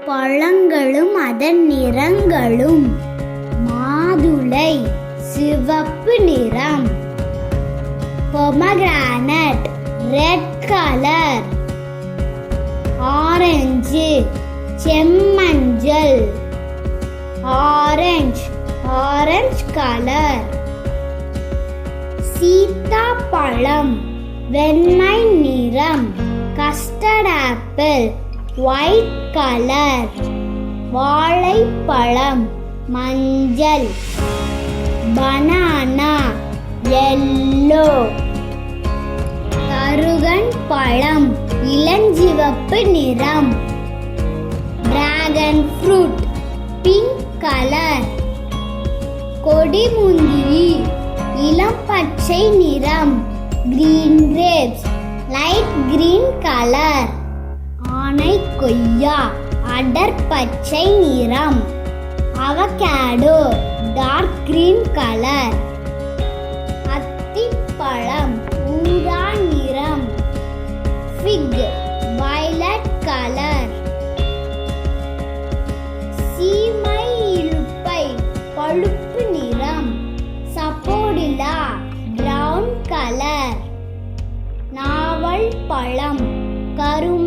பழங்களும் அதன் நிறங்களும். மாதுளை சிவப்பு நிறம். Pomegranate red colour. ஆரஞ்சு செம்மஞ்சள். Orange colour. சீத்தாப்பழம் வெண்மை நிறம். Custard apple white colour. வாழைப்பழம் மஞ்சள். Banana yellow. கருகன் பழம் இளஞ்சிவப்பு நிறம். Dragon fruit pink colour. கொடிமுந்திரி இளம் பச்சை நிறம். Green grapes light green colour. ஆனை கொய்யா அடர் பச்சை நிறம். Avocado dark green colour. அத்திப்பழம் ஊதா நிறம். Fig violet colour. சீமை இலுப்பை பழுப்பு நிறம். சப்போடிலா பிரவுன் கலர். நாவல் பழம் கரும்